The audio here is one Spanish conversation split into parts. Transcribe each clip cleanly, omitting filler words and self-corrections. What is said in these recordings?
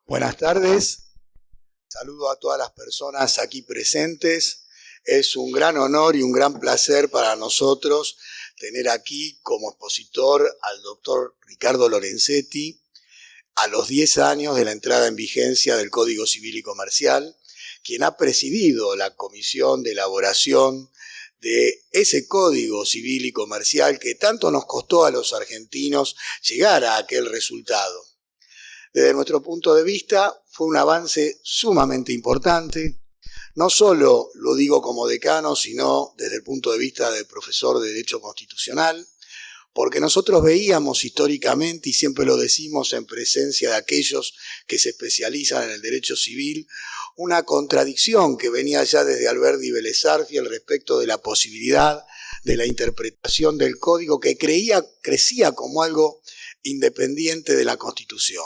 Buenas tardes, saludo a todas las personas aquí presentes. Es un gran honor y un gran placer para nosotros tener aquí como expositor al doctor Ricardo Lorenzetti a los 10 años de la entrada en vigencia del Código Civil y Comercial, quien ha presidido la comisión de elaboración de ese Código Civil y Comercial que tanto nos costó a los argentinos llegar a aquel resultado. Desde nuestro punto de vista, fue un avance sumamente importante. No solo lo digo como decano, sino desde el punto de vista de profesor de Derecho Constitucional, porque nosotros veíamos históricamente, y siempre lo decimos en presencia de aquellos que se especializan en el derecho civil, una contradicción que venía ya desde Alberti Vélez Sarsfield respecto de la posibilidad de la interpretación del Código que crecía como algo independiente de la Constitución.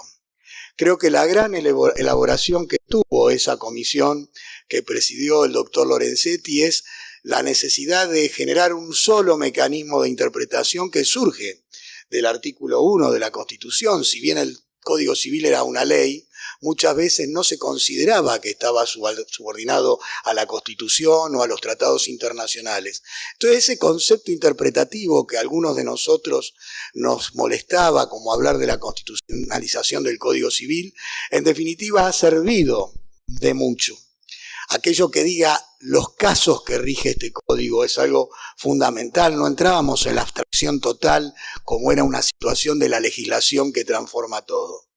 Creo que la gran elaboración que tuvo esa comisión que presidió el doctor Lorenzetti es la necesidad de generar un solo mecanismo de interpretación que surge del artículo 1 de la Constitución. Si bien el Código Civil era una ley, muchas veces no se consideraba que estaba subordinado a la Constitución o a los tratados internacionales. Entonces ese concepto interpretativo que a algunos de nosotros nos molestaba, como hablar de la constitucionalización del Código Civil, en definitiva ha servido de mucho. Aquello que diga los casos que rige este código es algo fundamental. No entrábamos en la abstracción total como era una situación de la legislación que transforma todo.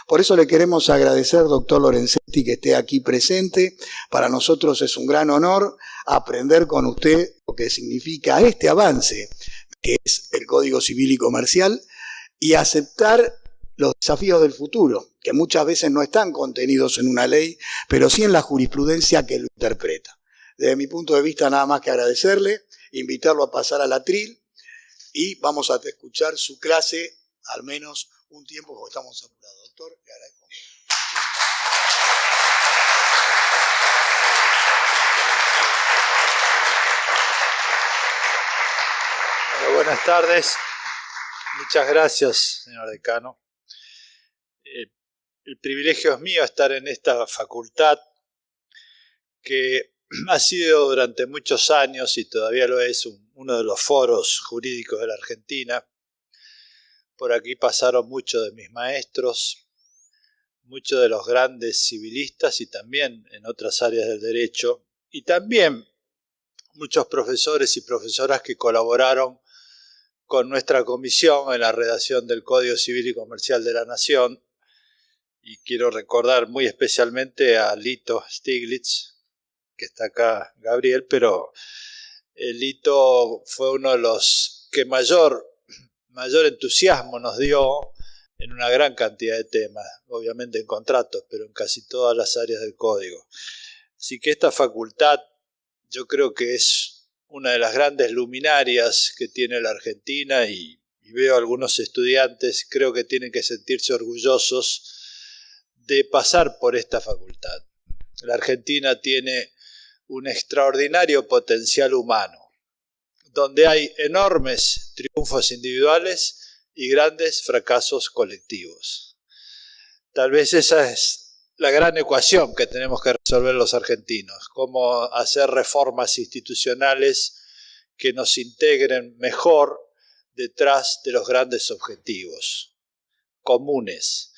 Por eso le queremos agradecer, doctor Lorenzetti, que esté aquí presente. Para nosotros es un gran honor aprender con usted lo que significa este avance, que es el Código Civil y Comercial, y aceptar los desafíos del futuro, que muchas veces no están contenidos en una ley, pero sí en la jurisprudencia que lo interpreta. Desde mi punto de vista, nada más que agradecerle, invitarlo a pasar al atril y vamos a escuchar su clase, al menos un tiempo, porque estamos apurados. Doctor, le agradezco. Bueno, buenas tardes. Muchas gracias, señor decano. El privilegio es mío estar en esta facultad que ha sido durante muchos años y todavía lo es uno de los foros jurídicos de la Argentina. Por aquí pasaron muchos de mis maestros, muchos de los grandes civilistas y también en otras áreas del derecho, y también muchos profesores y profesoras que colaboraron con nuestra comisión en la redacción del Código Civil y Comercial de la Nación. Y quiero recordar muy especialmente a Lito Stiglitz, que está acá, Gabriel, pero Lito fue uno de los que mayor entusiasmo nos dio en una gran cantidad de temas, obviamente en contratos, pero en casi todas las áreas del código. Así que esta facultad yo creo que es una de las grandes luminarias que tiene la Argentina y veo a algunos estudiantes, creo que tienen que sentirse orgullosos de pasar por esta facultad. La Argentina tiene un extraordinario potencial humano, donde hay enormes triunfos individuales y grandes fracasos colectivos. Tal vez esa es la gran ecuación que tenemos que resolver los argentinos, cómo hacer reformas institucionales que nos integren mejor detrás de los grandes objetivos comunes.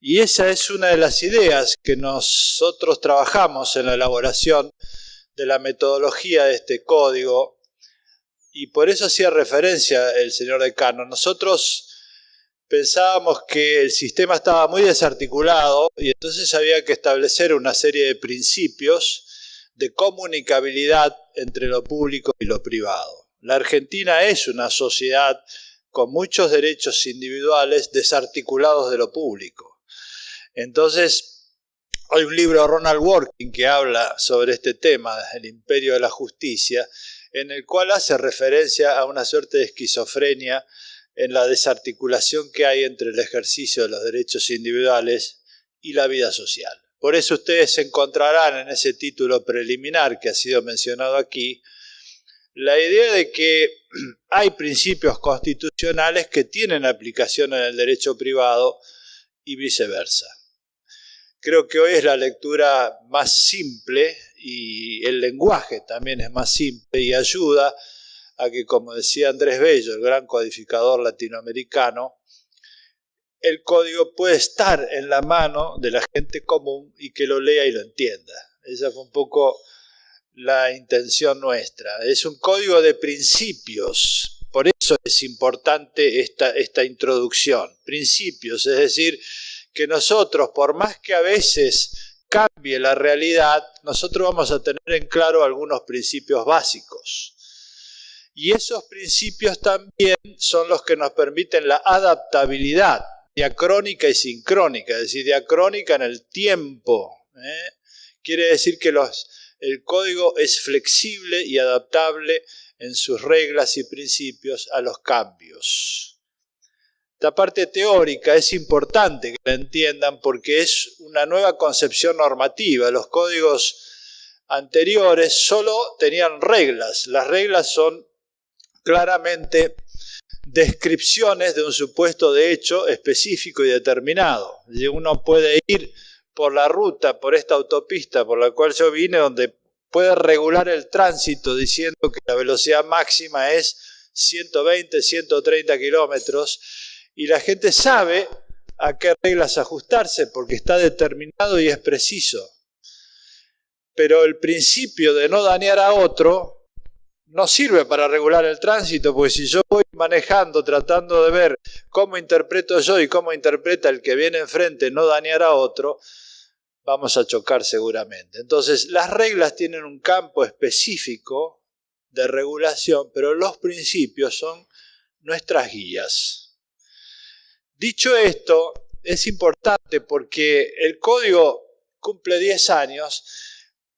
Y esa es una de las ideas que nosotros trabajamos en la elaboración de la metodología de este código, y por eso hacía referencia el señor decano. Nosotros pensábamos que el sistema estaba muy desarticulado y entonces había que establecer una serie de principios de comunicabilidad entre lo público y lo privado. La Argentina es una sociedad con muchos derechos individuales desarticulados de lo público. Entonces, hay un libro de Ronald Dworkin que habla sobre este tema, el imperio de la justicia, en el cual hace referencia a una suerte de esquizofrenia en la desarticulación que hay entre el ejercicio de los derechos individuales y la vida social. Por eso ustedes encontrarán en ese título preliminar que ha sido mencionado aquí, la idea de que hay principios constitucionales que tienen aplicación en el derecho privado y viceversa. Creo que hoy es la lectura más simple y el lenguaje también es más simple y ayuda a que, como decía Andrés Bello, el gran codificador latinoamericano, el código puede estar en la mano de la gente común y que lo lea y lo entienda. Esa fue un poco la intención nuestra. Es un código de principios, por eso es importante esta introducción. Principios, es decir, que nosotros, por más que a veces cambie la realidad, nosotros vamos a tener en claro algunos principios básicos. Y esos principios también son los que nos permiten la adaptabilidad diacrónica y sincrónica, es decir, diacrónica en el tiempo. Quiere decir que el código es flexible y adaptable en sus reglas y principios a los cambios. Esta parte teórica es importante que la entiendan porque es una nueva concepción normativa. Los códigos anteriores solo tenían reglas. Las reglas son claramente descripciones de un supuesto de hecho específico y determinado. Uno puede ir por la ruta, por esta autopista por la cual yo vine, donde puede regular el tránsito diciendo que la velocidad máxima es 120, 130 kilómetros, y la gente sabe a qué reglas ajustarse porque está determinado y es preciso. Pero el principio de no dañar a otro no sirve para regular el tránsito, porque si yo voy manejando tratando de ver cómo interpreto yo y cómo interpreta el que viene enfrente no dañar a otro, vamos a chocar seguramente. Entonces, las reglas tienen un campo específico de regulación, pero los principios son nuestras guías. Dicho esto, es importante porque el código cumple 10 años,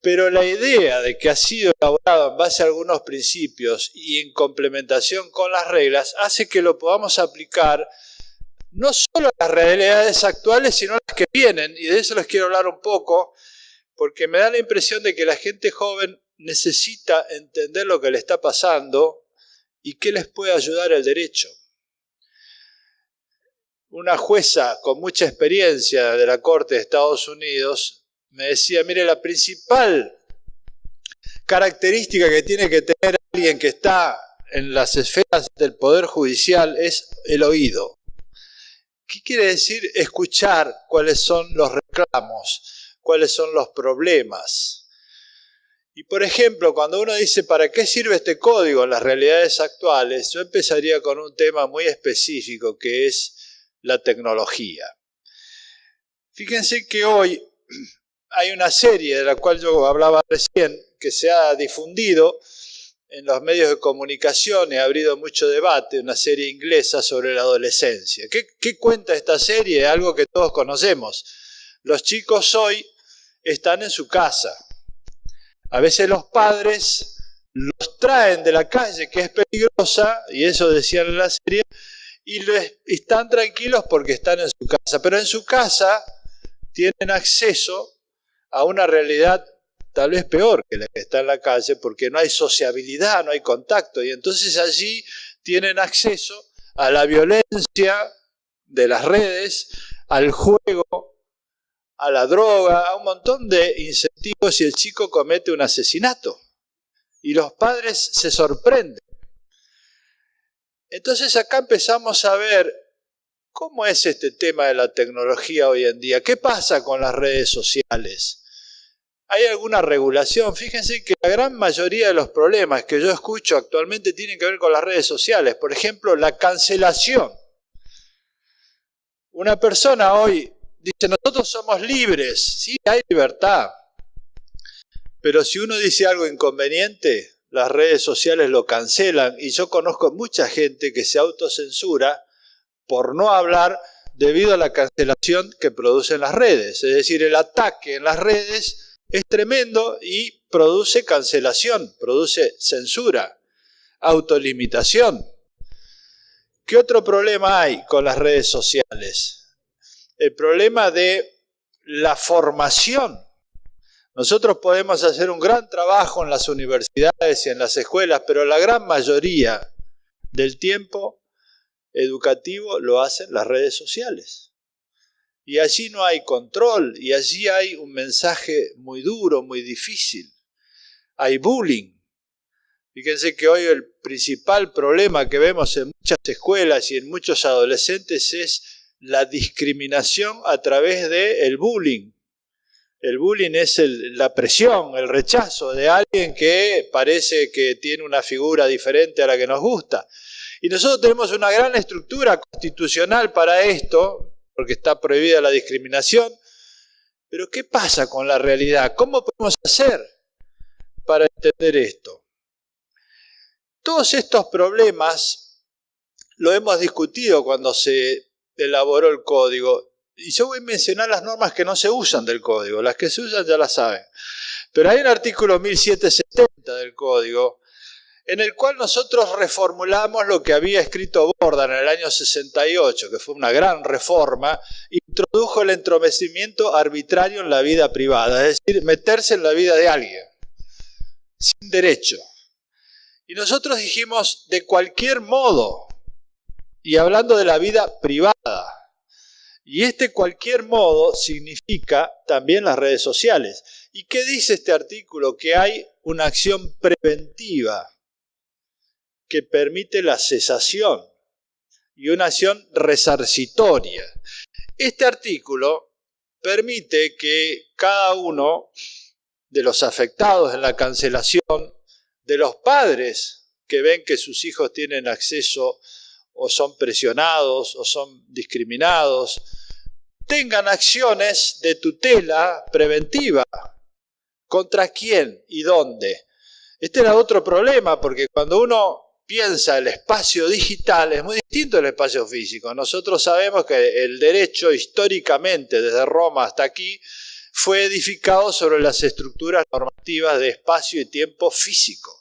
pero la idea de que ha sido elaborado en base a algunos principios y en complementación con las reglas hace que lo podamos aplicar no solo a las realidades actuales, sino a las que vienen, y de eso les quiero hablar un poco, porque me da la impresión de que la gente joven necesita entender lo que le está pasando y qué les puede ayudar el derecho. Una jueza con mucha experiencia de la Corte de Estados Unidos me decía, mire, la principal característica que tiene que tener alguien que está en las esferas del Poder Judicial es el oído. ¿Qué quiere decir? Escuchar cuáles son los reclamos, cuáles son los problemas. Y por ejemplo, cuando uno dice, ¿para qué sirve este código en las realidades actuales? Yo empezaría con un tema muy específico que es la tecnología. Fíjense que hoy hay una serie de la cual yo hablaba recién, que se ha difundido en los medios de comunicación y ha habido mucho debate, una serie inglesa sobre la adolescencia. ¿Qué cuenta esta serie? Algo que todos conocemos. Los chicos hoy están en su casa. A veces los padres los traen de la calle, que es peligrosa, y eso decían en la serie, y están tranquilos porque están en su casa. Pero en su casa tienen acceso a una realidad tal vez peor que la que está en la calle, porque no hay sociabilidad, no hay contacto, y entonces allí tienen acceso a la violencia de las redes, al juego, a la droga, a un montón de incentivos, y el chico comete un asesinato. Y los padres se sorprenden. Entonces acá empezamos a ver cómo es este tema de la tecnología hoy en día. ¿Qué pasa con las redes sociales? ¿Hay alguna regulación? Fíjense que la gran mayoría de los problemas que yo escucho actualmente tienen que ver con las redes sociales. Por ejemplo, la cancelación. Una persona hoy dice, nosotros somos libres. Sí, hay libertad. Pero si uno dice algo inconveniente, las redes sociales lo cancelan. Y yo conozco mucha gente que se autocensura por no hablar debido a la cancelación que producen las redes. Es decir, el ataque en las redes es tremendo y produce cancelación, produce censura, autolimitación. ¿Qué otro problema hay con las redes sociales? El problema de la formación. Nosotros podemos hacer un gran trabajo en las universidades y en las escuelas, pero la gran mayoría del tiempo educativo lo hacen las redes sociales. Y allí no hay control, y allí hay un mensaje muy duro, muy difícil. Hay bullying. Fíjense que hoy el principal problema que vemos en muchas escuelas y en muchos adolescentes es la discriminación a través del bullying. El bullying es la presión, el rechazo de alguien que parece que tiene una figura diferente a la que nos gusta. Y nosotros tenemos una gran estructura constitucional para esto, porque está prohibida la discriminación. Pero ¿qué pasa con la realidad? ¿Cómo podemos hacer para entender esto? Todos estos problemas lo hemos discutido cuando se elaboró el código. Y yo voy a mencionar las normas que no se usan del código. Las que se usan ya las saben. Pero hay un artículo 1770 del código en el cual nosotros reformulamos lo que había escrito Borda en el año 68, que fue una gran reforma, introdujo el entrometimiento arbitrario en la vida privada, es decir, meterse en la vida de alguien, sin derecho. Y nosotros dijimos, de cualquier modo, y hablando de la vida privada, y cualquier modo significa también las redes sociales. ¿Y qué dice este artículo? Que hay una acción preventiva que permite la cesación y una acción resarcitoria. Este artículo permite que cada uno de los afectados en la cancelación, de los padres que ven que sus hijos tienen acceso o son presionados o son discriminados, tengan acciones de tutela preventiva. ¿Contra quién y dónde? Este era otro problema, porque cuando uno piensa el espacio digital es muy distinto al espacio físico. Nosotros sabemos que el derecho históricamente, desde Roma hasta aquí, fue edificado sobre las estructuras normativas de espacio y tiempo físico.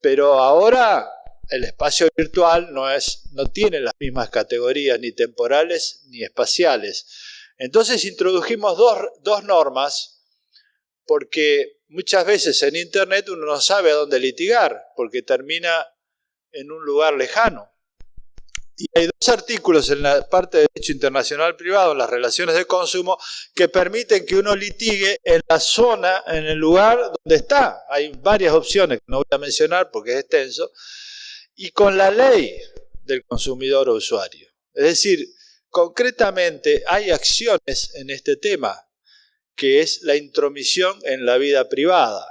Pero ahora el espacio virtual no tiene las mismas categorías ni temporales ni espaciales. Entonces introdujimos dos normas, porque muchas veces en Internet uno no sabe a dónde litigar, porque termina en un lugar lejano. Y hay dos artículos en la parte de Derecho Internacional Privado, en las relaciones de consumo, que permiten que uno litigue en la zona, en el lugar donde está. Hay varias opciones que no voy a mencionar porque es extenso. Y con la ley del consumidor o usuario. Es decir, concretamente hay acciones en este tema, que es la intromisión en la vida privada.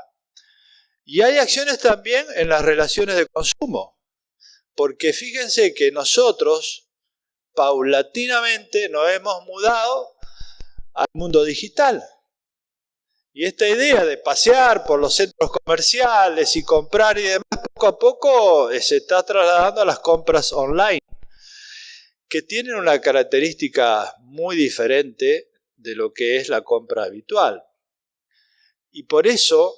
Y hay acciones también en las relaciones de consumo. Porque fíjense que nosotros paulatinamente nos hemos mudado al mundo digital. Y esta idea de pasear por los centros comerciales y comprar y demás, poco a poco se está trasladando a las compras online, que tienen una característica muy diferente de lo que es la compra habitual. Y por eso,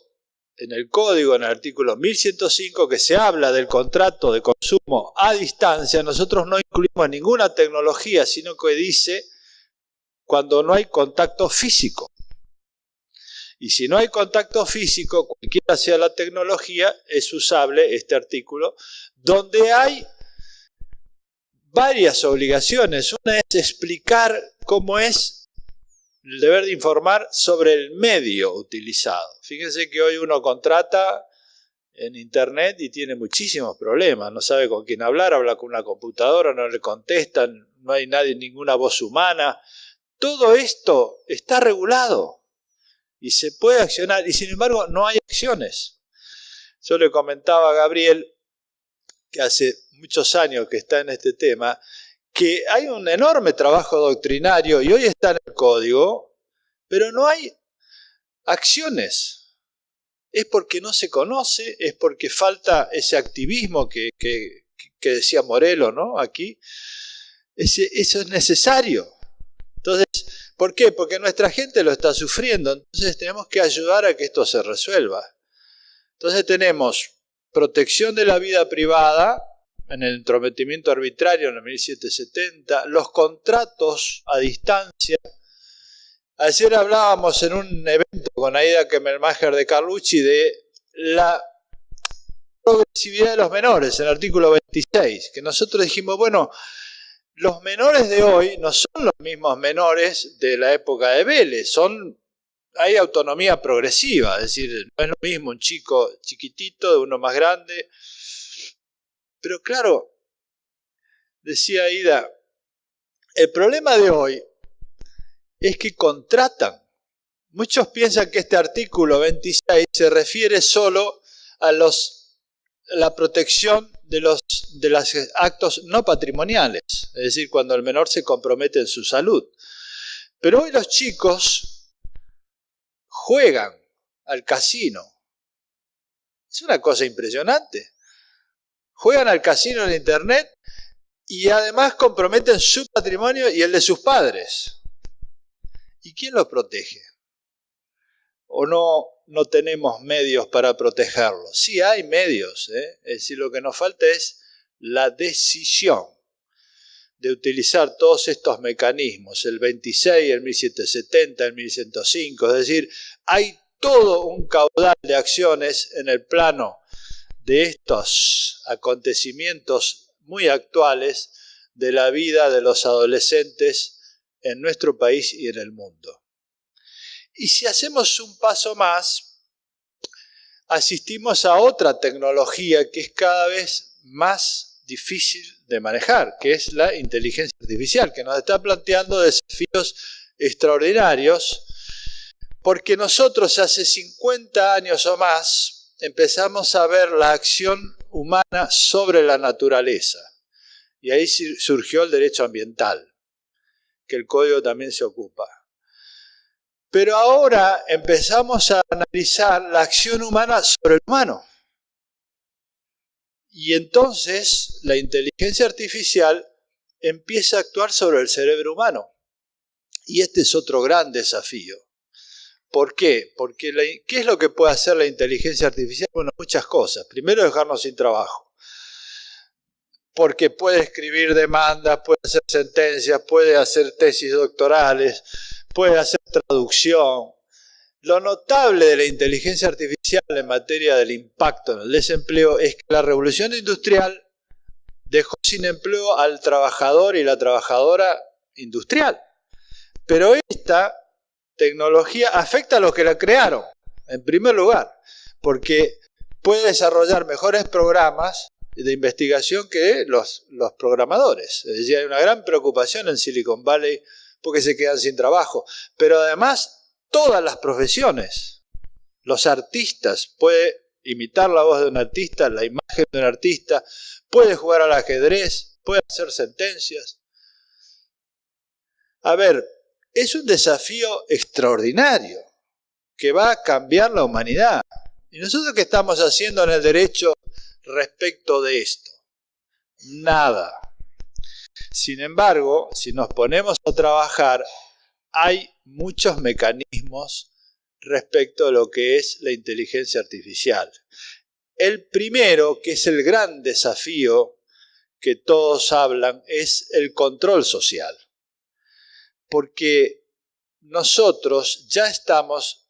en el código, en el artículo 1105, que se habla del contrato de consumo a distancia, nosotros no incluimos ninguna tecnología, sino que dice cuando no hay contacto físico. Y si no hay contacto físico, cualquiera sea la tecnología, es usable este artículo, donde hay varias obligaciones. Una es explicar cómo es el deber de informar sobre el medio utilizado. Fíjense que hoy uno contrata en Internet y tiene muchísimos problemas. No sabe con quién hablar, habla con una computadora, no le contestan, no hay nadie, ninguna voz humana. Todo esto está regulado. Y se puede accionar, y sin embargo no hay acciones. Yo le comentaba a Gabriel, que hace muchos años que está en este tema, que hay un enorme trabajo doctrinario, y hoy está en el código, pero no hay acciones. Es porque no se conoce, es porque falta ese activismo que decía Morelo, ¿no? Aquí. Eso es necesario. Entonces, ¿por qué? Porque nuestra gente lo está sufriendo, entonces tenemos que ayudar a que esto se resuelva. Entonces tenemos protección de la vida privada en el entrometimiento arbitrario en el 1770, los contratos a distancia. Ayer hablábamos en un evento con Aida Kemmelmacher de Carlucci de la progresividad de los menores, en el artículo 26, que nosotros dijimos, bueno, los menores de hoy no son los mismos menores de la época de Vélez, hay autonomía progresiva, es decir, no es lo mismo un chico chiquitito de uno más grande. Pero claro, decía Ida, el problema de hoy es que contratan. Muchos piensan que este artículo 26 se refiere solo a la protección de los actos no patrimoniales, es decir, cuando el menor se compromete en su salud. Pero hoy los chicos juegan al casino. Es una cosa impresionante. Juegan al casino en internet y además comprometen su patrimonio y el de sus padres. ¿Y quién los protege? ¿O no tenemos medios para protegerlos? Sí hay medios, es decir, lo que nos falta es la decisión de utilizar todos estos mecanismos, el 26, el 1770, el 1105, es decir, hay todo un caudal de acciones en el plano de estos acontecimientos muy actuales de la vida de los adolescentes en nuestro país y en el mundo. Y si hacemos un paso más, asistimos a otra tecnología que es cada vez más difícil de manejar, que es la inteligencia artificial, que nos está planteando desafíos extraordinarios, porque nosotros hace 50 años o más empezamos a ver la acción humana sobre la naturaleza. Y ahí surgió el derecho ambiental, que el código también se ocupa. Pero ahora empezamos a analizar la acción humana sobre el humano. Y entonces la inteligencia artificial empieza a actuar sobre el cerebro humano. Y este es otro gran desafío. ¿Por qué? Porque ¿qué es lo que puede hacer la inteligencia artificial? Bueno, muchas cosas. Primero, dejarnos sin trabajo. Porque puede escribir demandas, puede hacer sentencias, puede hacer tesis doctorales, puede hacer traducción. Lo notable de la inteligencia artificial en materia del impacto en el desempleo es que la revolución industrial dejó sin empleo al trabajador y la trabajadora industrial. Pero esta tecnología afecta a los que la crearon, en primer lugar, porque puede desarrollar mejores programas de investigación que los programadores. Es decir, hay una gran preocupación en Silicon Valley porque se quedan sin trabajo. Pero además, todas las profesiones, los artistas, puede imitar la voz de un artista, la imagen de un artista, puede jugar al ajedrez, puede hacer sentencias. A ver, es un desafío extraordinario que va a cambiar la humanidad. ¿Y nosotros qué estamos haciendo en el derecho respecto de esto? Nada. Sin embargo, si nos ponemos a trabajar, hay muchos mecanismos respecto a lo que es la inteligencia artificial. El primero, que es el gran desafío que todos hablan, es el control social. Porque nosotros ya estamos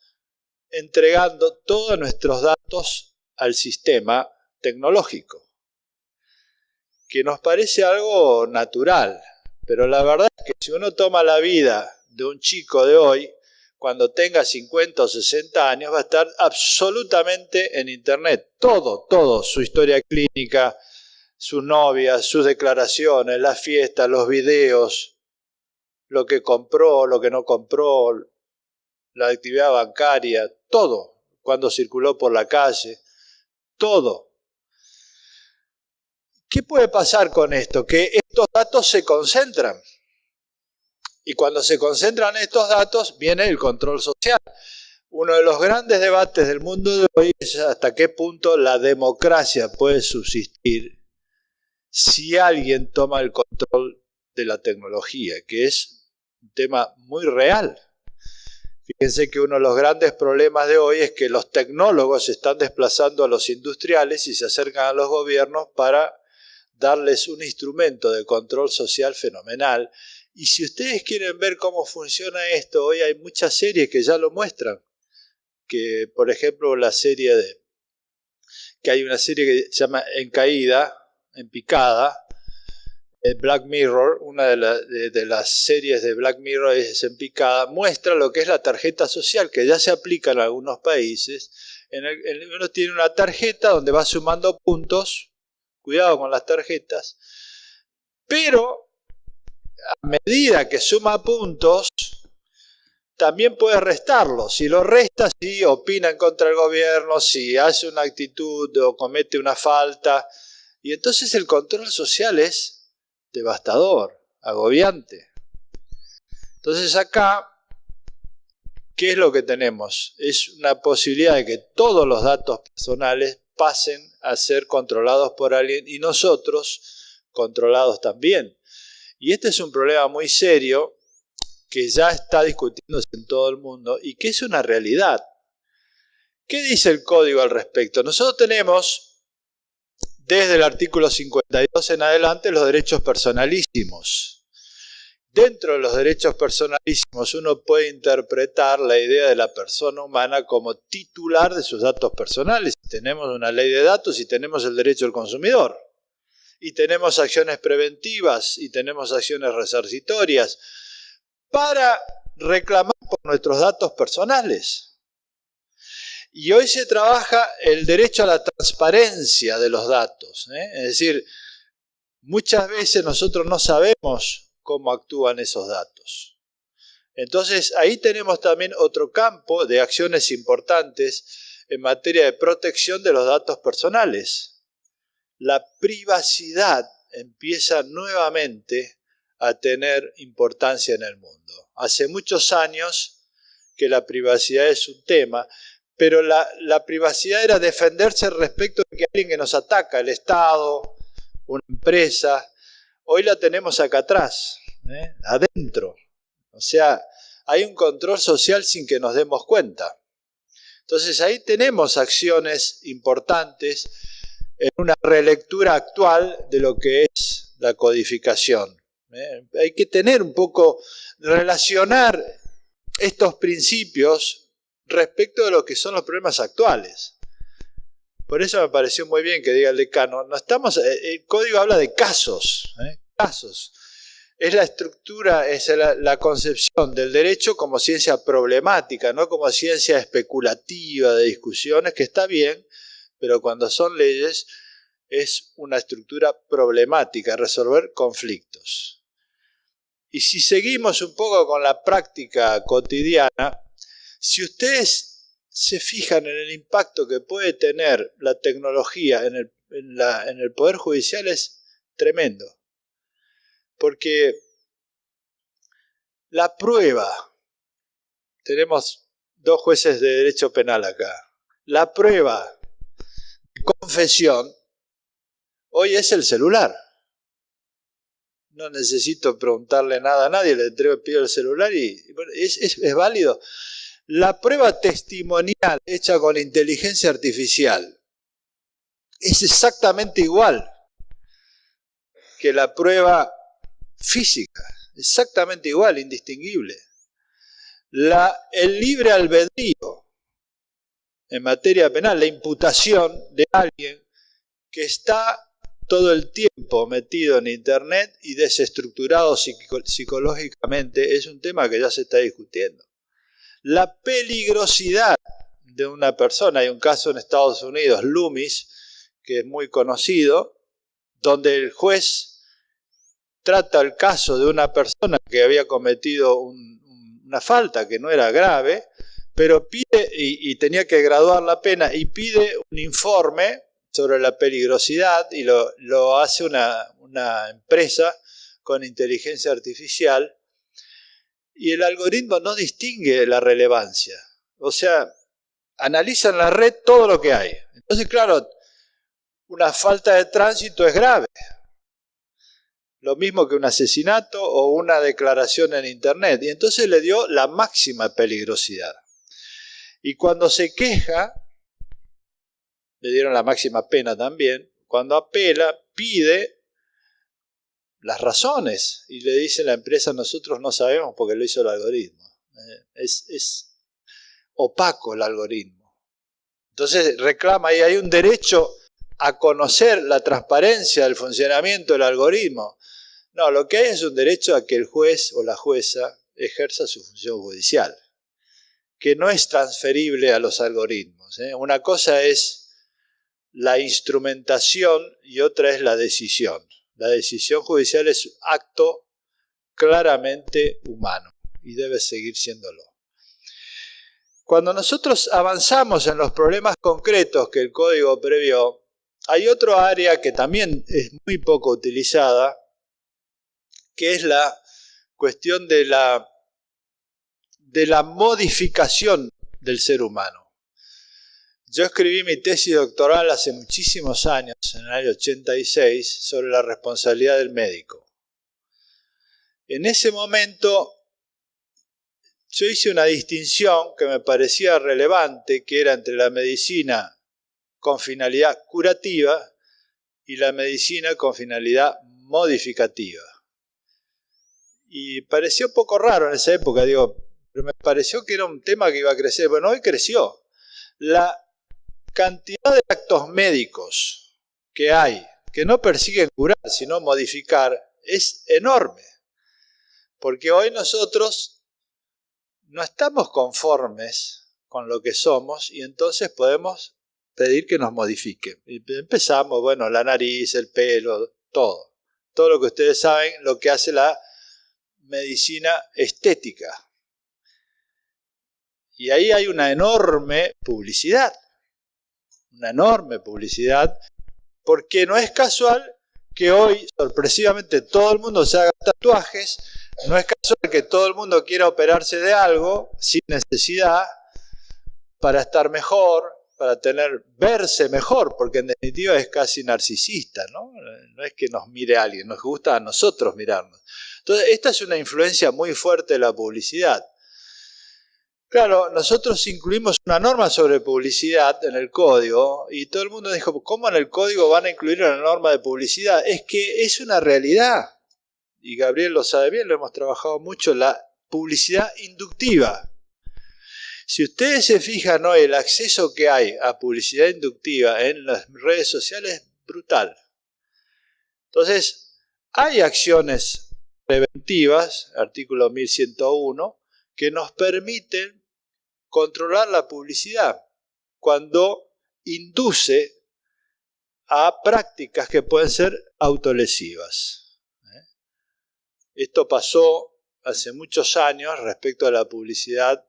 entregando todos nuestros datos al sistema tecnológico, que nos parece algo natural, pero la verdad es que si uno toma la vida de un chico de hoy, cuando tenga 50 o 60 años, va a estar absolutamente en internet. Todo, su historia clínica, sus novias, sus declaraciones, las fiestas, los videos, lo que compró, lo que no compró, la actividad bancaria, todo, cuando circuló por la calle, todo. ¿Qué puede pasar con esto? Que estos datos se concentran. Y cuando se concentran estos datos, viene el control social. Uno de los grandes debates del mundo de hoy es hasta qué punto la democracia puede subsistir si alguien toma el control de la tecnología, que es un tema muy real. Fíjense que uno de los grandes problemas de hoy es que los tecnólogos están desplazando a los industriales y se acercan a los gobiernos para darles un instrumento de control social fenomenal. Y si ustedes quieren ver cómo funciona esto, hoy hay muchas series que ya lo muestran. Que, por ejemplo, que hay una serie que se llama En Caída, En Picada, Black Mirror, una de las series de Black Mirror es en picada, muestra lo que es la tarjeta social, que ya se aplica en algunos países. Uno tiene una tarjeta donde va sumando puntos, cuidado con las tarjetas, pero a medida que suma puntos, también puede restarlo. Si lo resta, si opina en contra del gobierno, si hace una actitud o comete una falta. Y entonces el control social es devastador, agobiante. Entonces acá, ¿qué es lo que tenemos? Es una posibilidad de que todos los datos personales pasen a ser controlados por alguien y nosotros controlados también. Y este es un problema muy serio que ya está discutiéndose en todo el mundo y que es una realidad. ¿Qué dice el código al respecto? Nosotros tenemos, desde el artículo 52 en adelante, los derechos personalísimos. Dentro de los derechos personalísimos uno puede interpretar la idea de la persona humana como titular de sus datos personales. Tenemos una ley de datos y tenemos el derecho del consumidor. Y tenemos acciones preventivas y tenemos acciones resarcitorias para reclamar por nuestros datos personales. Y hoy se trabaja el derecho a la transparencia de los datos, Es decir, muchas veces nosotros no sabemos cómo actúan esos datos. Entonces, ahí tenemos también otro campo de acciones importantes en materia de protección de los datos personales. La privacidad empieza nuevamente a tener importancia en el mundo. Hace muchos años que la privacidad es un tema, pero la privacidad era defenderse respecto de que alguien que nos ataca, el Estado, una empresa. Hoy la tenemos acá atrás, adentro. O sea, hay un control social sin que nos demos cuenta. Entonces ahí tenemos acciones importantes en una relectura actual de lo que es la codificación. Hay que tener un poco, relacionar estos principios respecto de lo que son los problemas actuales. Por eso me pareció muy bien que diga el decano, el código habla de casos, casos. Es la estructura, es la concepción del derecho como ciencia problemática, no como ciencia especulativa de discusiones, que está bien, pero cuando son leyes es una estructura problemática, resolver conflictos. Y si seguimos un poco con la práctica cotidiana, si ustedes se fijan en el impacto que puede tener la tecnología en el Poder Judicial, es tremendo. Porque la prueba, tenemos 2 jueces de derecho penal acá, la prueba de confesión hoy es el celular. No necesito preguntarle nada a nadie, le pido el celular y es válido. La prueba testimonial hecha con inteligencia artificial es exactamente igual que la prueba física, exactamente igual, indistinguible. El libre albedrío en materia penal, la imputación de alguien que está todo el tiempo metido en internet y desestructurado psicológicamente, es un tema que ya se está discutiendo. La peligrosidad de una persona, hay un caso en Estados Unidos, Loomis, que es muy conocido, donde el juez trata el caso de una persona que había cometido una falta que no era grave, pero pide, y tenía que graduar la pena, y pide un informe sobre la peligrosidad, y lo hace una empresa con inteligencia artificial, y el algoritmo no distingue la relevancia. O sea, analiza en la red todo lo que hay. Entonces, claro, una falta de tránsito es grave. Lo mismo que un asesinato o una declaración en internet. Y entonces le dio la máxima peligrosidad. Y cuando se queja, le dieron la máxima pena también. Cuando apela, pide las razones y le dice a la empresa, nosotros no sabemos porque lo hizo el algoritmo. Es opaco el algoritmo. Entonces reclama, y hay un derecho a conocer la transparencia del funcionamiento del algoritmo. No, lo que hay es un derecho a que el juez o la jueza ejerza su función judicial, que no es transferible a los algoritmos. Una cosa es la instrumentación y otra es la decisión. La decisión judicial es un acto claramente humano y debe seguir siéndolo. Cuando nosotros avanzamos en los problemas concretos que el código previó, hay otro área que también es muy poco utilizada, que es la cuestión de la modificación del ser humano. Yo escribí mi tesis doctoral hace muchísimos años, en el año 86, sobre la responsabilidad del médico. En ese momento yo hice una distinción que me parecía relevante, que era entre la medicina con finalidad curativa y la medicina con finalidad modificativa. Y pareció un poco raro en esa época, pero me pareció que era un tema que iba a crecer. Bueno, hoy creció. La cantidad de actos médicos que hay, que no persiguen curar, sino modificar, es enorme. Porque hoy nosotros no estamos conformes con lo que somos y entonces podemos pedir que nos modifiquen. Y empezamos, bueno, la nariz, el pelo, todo. Todo lo que ustedes saben, lo que hace la medicina estética. Y ahí hay una enorme publicidad, porque no es casual que hoy, sorpresivamente, todo el mundo se haga tatuajes, no es casual que todo el mundo quiera operarse de algo sin necesidad, para estar mejor, para verse mejor, porque en definitiva es casi narcisista, ¿no? No es que nos mire alguien, nos gusta a nosotros mirarnos. Entonces, esta es una influencia muy fuerte de la publicidad. Claro, nosotros incluimos una norma sobre publicidad en el código y todo el mundo dijo, ¿cómo en el código van a incluir una norma de publicidad? Es que es una realidad, y Gabriel lo sabe bien, lo hemos trabajado mucho, la publicidad inductiva. Si ustedes se fijan hoy, el acceso que hay a publicidad inductiva en las redes sociales es brutal. Entonces, hay acciones preventivas, artículo 1101, que nos permiten controlar la publicidad cuando induce a prácticas que pueden ser autolesivas. Esto pasó hace muchos años respecto a la publicidad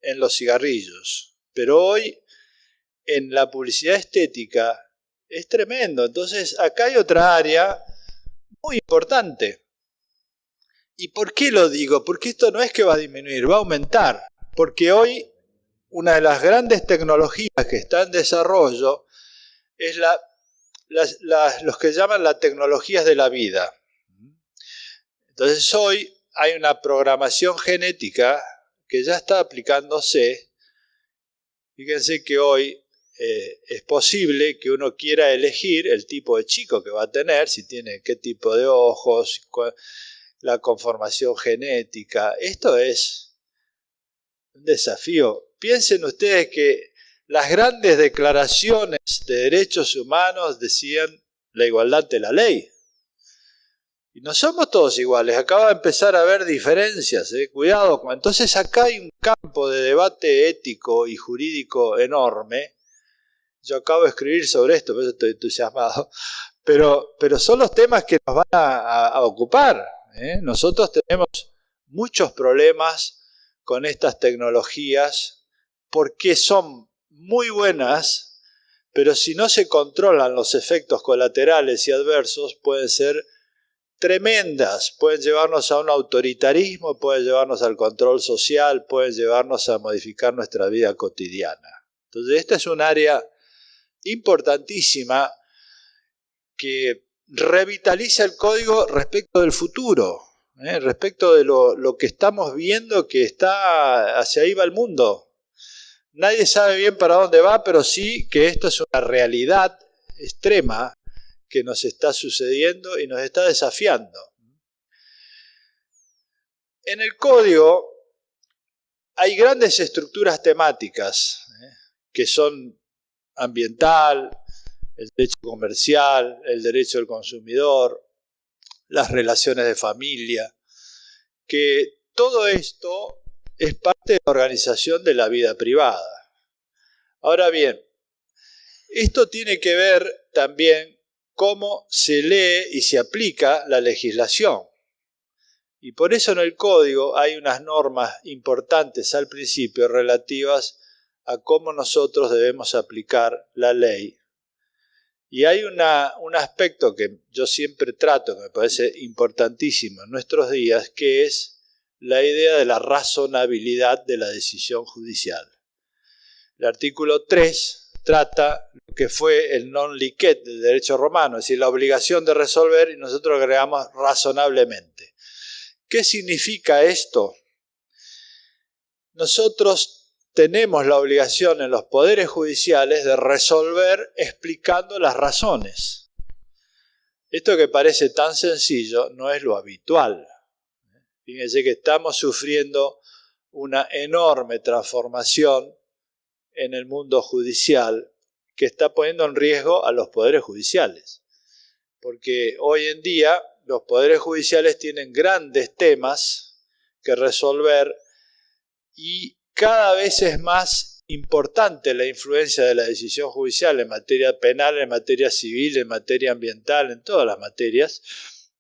en los cigarrillos, pero hoy en la publicidad estética es tremendo. Entonces acá hay otra área muy importante. ¿Y por qué lo digo? Porque esto no es que va a disminuir, va a aumentar. Porque hoy una de las grandes tecnologías que está en desarrollo es los que llaman las tecnologías de la vida. Entonces hoy hay una programación genética que ya está aplicándose. Fíjense que hoy es posible que uno quiera elegir el tipo de chico que va a tener, si tiene qué tipo de ojos, la conformación genética. Esto es un desafío. Piensen ustedes que las grandes declaraciones de derechos humanos decían la igualdad ante la ley. Y no somos todos iguales, acaba de empezar a haber diferencias, cuidado. Entonces acá hay un campo de debate ético y jurídico enorme. Yo acabo de escribir sobre esto, por eso estoy entusiasmado. Pero son los temas que nos van a ocupar. Nosotros tenemos muchos problemas con estas tecnologías porque son muy buenas, pero si no se controlan los efectos colaterales y adversos pueden ser tremendas, pueden llevarnos a un autoritarismo, pueden llevarnos al control social, pueden llevarnos a modificar nuestra vida cotidiana. Entonces esta es un área importantísima que revitaliza el código respecto del futuro, respecto de lo que estamos viendo que está, hacia ahí va el mundo. Nadie sabe bien para dónde va, pero sí que esto es una realidad extrema que nos está sucediendo y nos está desafiando. En el código hay grandes estructuras temáticas, que son ambiental, el derecho comercial, el derecho del consumidor, las relaciones de familia, que todo esto es parte de la organización de la vida privada. Ahora bien, esto tiene que ver también cómo se lee y se aplica la legislación. Y por eso en el Código hay unas normas importantes al principio relativas a cómo nosotros debemos aplicar la ley. Y hay un aspecto que yo siempre trato, que me parece importantísimo en nuestros días, que es la idea de la razonabilidad de la decisión judicial. El artículo 3 trata lo que fue el non licet del derecho romano, es decir, la obligación de resolver, y nosotros agregamos razonablemente. ¿Qué significa esto? Nosotros tenemos la obligación en los poderes judiciales de resolver explicando las razones. Esto que parece tan sencillo no es lo habitual. Fíjense que estamos sufriendo una enorme transformación en el mundo judicial que está poniendo en riesgo a los poderes judiciales. Porque hoy en día los poderes judiciales tienen grandes temas que resolver y cada vez es más importante la influencia de la decisión judicial en materia penal, en materia civil, en materia ambiental, en todas las materias,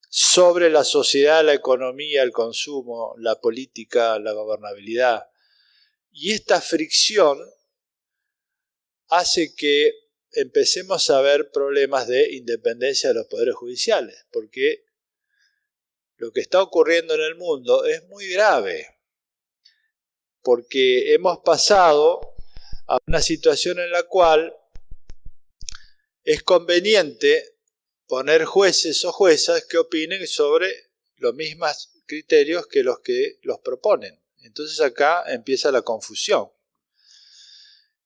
sobre la sociedad, la economía, el consumo, la política, la gobernabilidad. Y esta fricción hace que empecemos a ver problemas de independencia de los poderes judiciales, porque lo que está ocurriendo en el mundo es muy grave, porque hemos pasado a una situación en la cual es conveniente poner jueces o juezas que opinen sobre los mismos criterios que los proponen. Entonces acá empieza la confusión.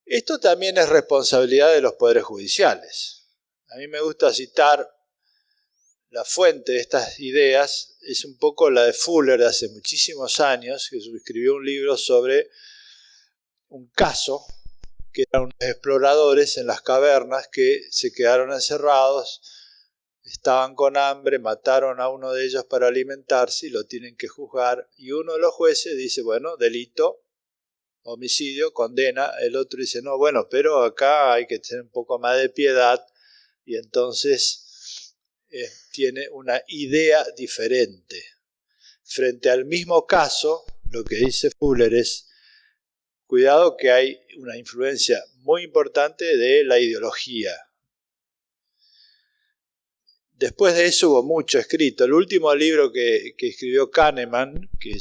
Esto también es responsabilidad de los poderes judiciales. A mí me gusta citar la fuente de estas ideas, es un poco la de Fuller de hace muchísimos años, que escribió un libro sobre un caso que eran unos exploradores en las cavernas que se quedaron encerrados, estaban con hambre, mataron a uno de ellos para alimentarse y lo tienen que juzgar. Y uno de los jueces dice, bueno, delito, homicidio, condena. El otro dice, no, bueno, pero acá hay que tener un poco más de piedad. Y entonces tiene una idea diferente. Frente al mismo caso, lo que dice Fuller es, cuidado que hay una influencia muy importante de la ideología. Después de eso hubo mucho escrito. El último libro que escribió Kahneman, que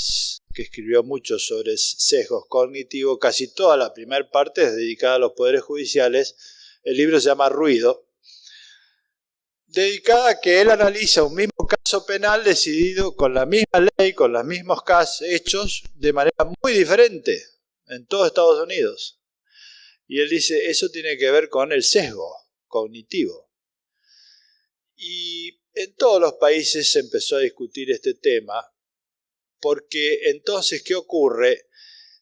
escribió mucho sobre sesgos cognitivos, casi toda la primera parte es dedicada a los poderes judiciales. El libro se llama Ruido, dedicada a que él analiza un mismo caso penal decidido con la misma ley, con los mismos casos hechos de manera muy diferente en todo Estados Unidos. Y él dice, eso tiene que ver con el sesgo cognitivo. Y en todos los países se empezó a discutir este tema, porque entonces, ¿qué ocurre?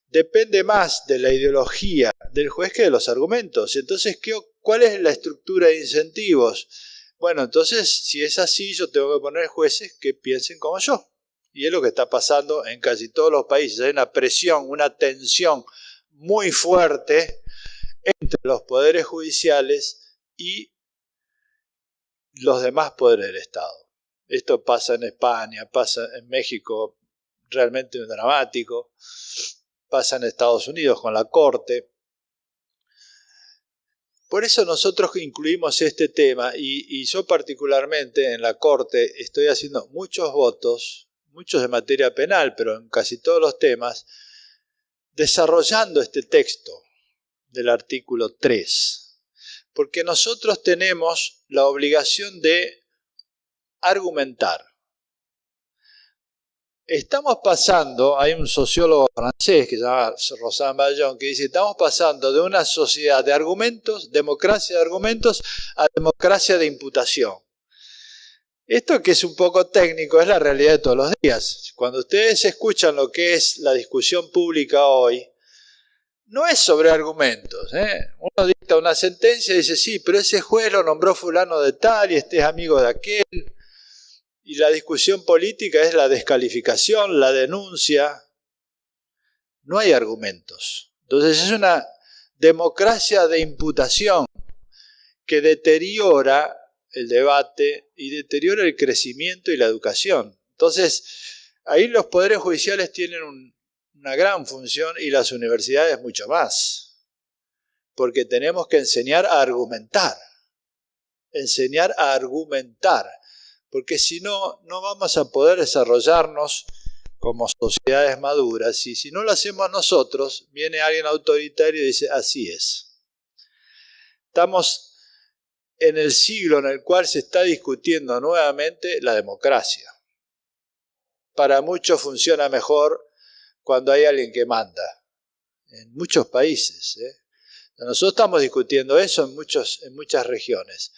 Depende más de la ideología del juez que de los argumentos. Entonces, ¿cuál es la estructura de incentivos? Bueno, entonces, si es así, yo tengo que poner jueces que piensen como yo. Y es lo que está pasando en casi todos los países. Hay una presión, una tensión muy fuerte entre los poderes judiciales y los demás poderes del Estado. Esto pasa en España, pasa en México, realmente dramático, pasa en Estados Unidos con la Corte. Por eso nosotros incluimos este tema y yo particularmente en la Corte estoy haciendo muchos votos, muchos de materia penal, pero en casi todos los temas, desarrollando este texto del artículo 3. Porque nosotros tenemos la obligación de argumentar. Estamos pasando, hay un sociólogo francés que se llama Rosan Ballon, que dice, estamos pasando de una sociedad de argumentos, democracia de argumentos, a democracia de imputación. Esto que es un poco técnico es la realidad de todos los días. Cuando ustedes escuchan lo que es la discusión pública hoy, no es sobre argumentos. Uno dicta una sentencia y dice, sí, pero ese juez lo nombró fulano de tal y este es amigo de aquel. y la discusión política es la descalificación, la denuncia. No hay argumentos. Entonces es una democracia de imputación que deteriora el debate y deteriora el crecimiento y la educación. Entonces, ahí los poderes judiciales tienen una gran función y las universidades mucho más, porque tenemos que enseñar a argumentar, porque si no, no vamos a poder desarrollarnos como sociedades maduras, y si no lo hacemos nosotros, viene alguien autoritario y dice, así es. Estamos en el siglo en el cual se está discutiendo nuevamente la democracia. Para muchos funciona mejor cuando hay alguien que manda, en muchos países. Nosotros estamos discutiendo eso en muchas regiones.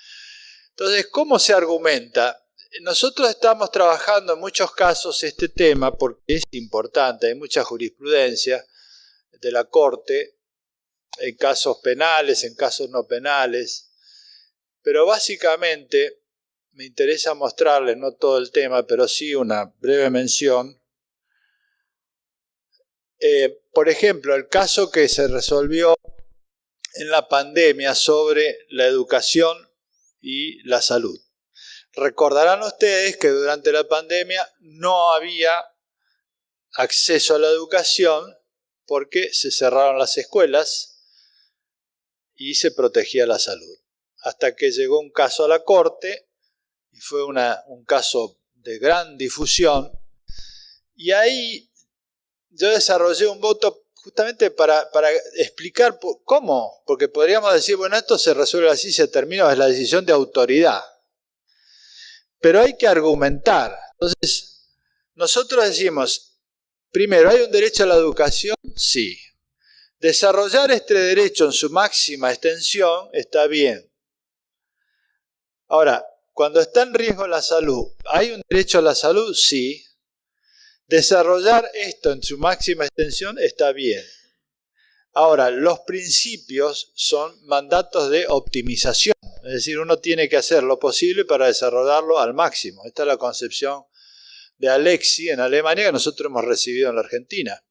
Entonces, ¿cómo se argumenta? Nosotros estamos trabajando en muchos casos este tema porque es importante, hay mucha jurisprudencia de la Corte, en casos penales, en casos no penales, pero básicamente me interesa mostrarles, no todo el tema, pero sí una breve mención. Por ejemplo, el caso que se resolvió en la pandemia sobre la educación y la salud. Recordarán ustedes que durante la pandemia no había acceso a la educación porque se cerraron las escuelas y se protegía la salud. Hasta que llegó un caso a la Corte, y fue un caso de gran difusión, y ahí yo desarrollé un voto justamente para explicar cómo, porque podríamos decir, bueno, esto se resuelve así, se termina, es la decisión de autoridad. Pero hay que argumentar. Entonces, nosotros decimos, primero, ¿hay un derecho a la educación? Sí. Desarrollar este derecho en su máxima extensión está bien. Ahora, cuando está en riesgo la salud, ¿hay un derecho a la salud? Sí. Desarrollar esto en su máxima extensión está bien. Ahora, los principios son mandatos de optimización. Es decir, uno tiene que hacer lo posible para desarrollarlo al máximo. Esta es la concepción de Alexi en Alemania que nosotros hemos recibido en la Argentina.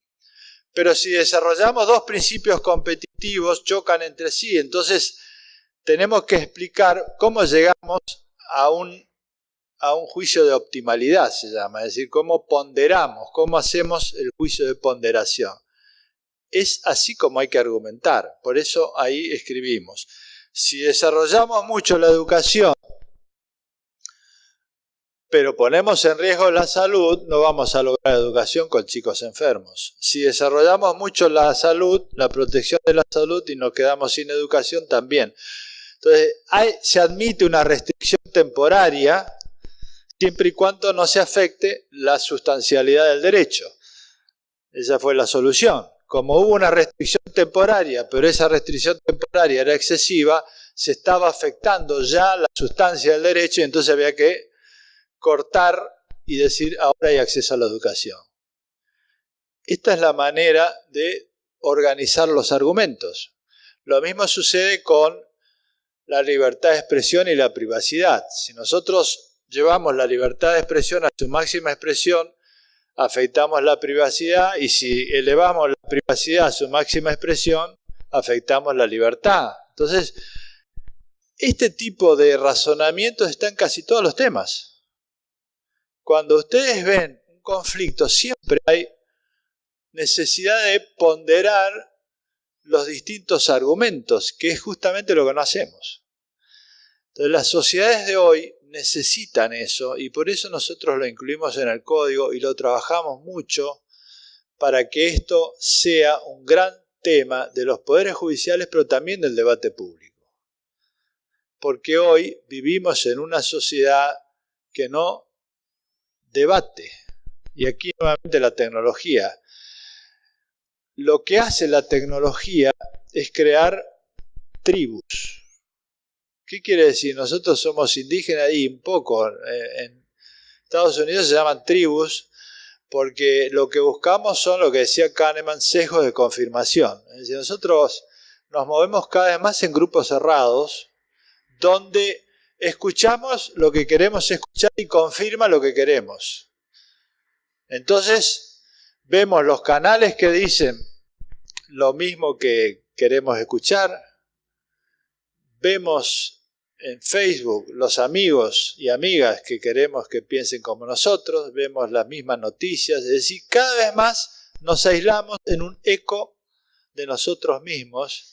Pero si desarrollamos dos principios competitivos, chocan entre sí. Entonces, tenemos que explicar cómo llegamos a un juicio de optimalidad, se llama. Es decir, cómo ponderamos, cómo hacemos el juicio de ponderación. Es así como hay que argumentar. Por eso ahí escribimos. Si desarrollamos mucho la educación, pero ponemos en riesgo la salud, no vamos a lograr educación con chicos enfermos. Si desarrollamos mucho la salud, la protección de la salud, y nos quedamos sin educación, también. Entonces, se admite una restricción temporaria, siempre y cuando no se afecte la sustancialidad del derecho. Esa fue la solución. Como hubo una restricción temporaria, pero esa restricción temporaria era excesiva, se estaba afectando ya la sustancia del derecho y entonces había que cortar y decir, ahora hay acceso a la educación. Esta es la manera de organizar los argumentos. Lo mismo sucede con la libertad de expresión y la privacidad. Si nosotros llevamos la libertad de expresión a su máxima expresión, afectamos la privacidad, y si elevamos la privacidad a su máxima expresión, afectamos la libertad. Entonces, este tipo de razonamientos está en casi todos los temas. Cuando ustedes ven un conflicto, siempre hay necesidad de ponderar los distintos argumentos, que es justamente lo que no hacemos. Entonces, las sociedades de hoy necesitan eso, y por eso nosotros lo incluimos en el código y lo trabajamos mucho para que esto sea un gran tema de los poderes judiciales, pero también del debate público. Porque hoy vivimos en una sociedad que no debate. Y aquí nuevamente la tecnología. Lo que hace la tecnología es crear tribus. ¿Qué quiere decir? Nosotros somos indígenas y un poco. En Estados Unidos se llaman tribus porque lo que buscamos son, lo que decía Kahneman, sesgos de confirmación. Es decir, nosotros nos movemos cada vez más en grupos cerrados donde escuchamos lo que queremos escuchar y confirma lo que queremos. Entonces, vemos los canales que dicen lo mismo que queremos escuchar, vemos en Facebook los amigos y amigas que queremos que piensen como nosotros, vemos las mismas noticias, es decir, cada vez más nos aislamos en un eco de nosotros mismos